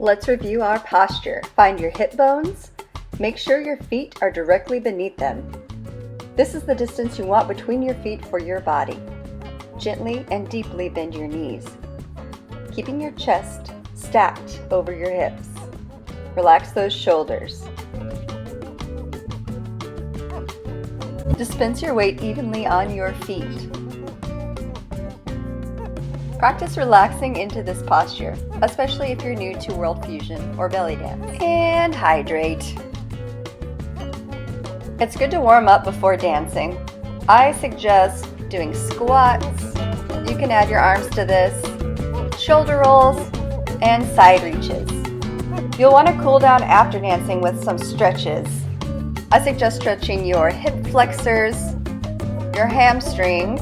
Let's review our posture. Find your hip bones. Make sure your feet are directly beneath them. This is the distance you want between your feet for your body. Gently and deeply bend your knees, keeping your chest stacked over your hips. Relax those shoulders. Dispense your weight evenly on your feet. Practice relaxing into this posture, especially if you're new to World Fusion or belly dance. And hydrate. It's good to warm up before dancing. I suggest doing squats. You can add your arms to this, shoulder rolls, and side reaches. You'll want to cool down after dancing with some stretches. I suggest stretching your hip flexors, your hamstrings,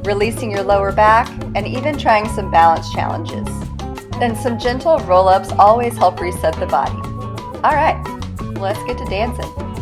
releasing your lower back, and even trying some balance challenges. And some gentle roll-ups always help reset the body. All right, let's get to dancing.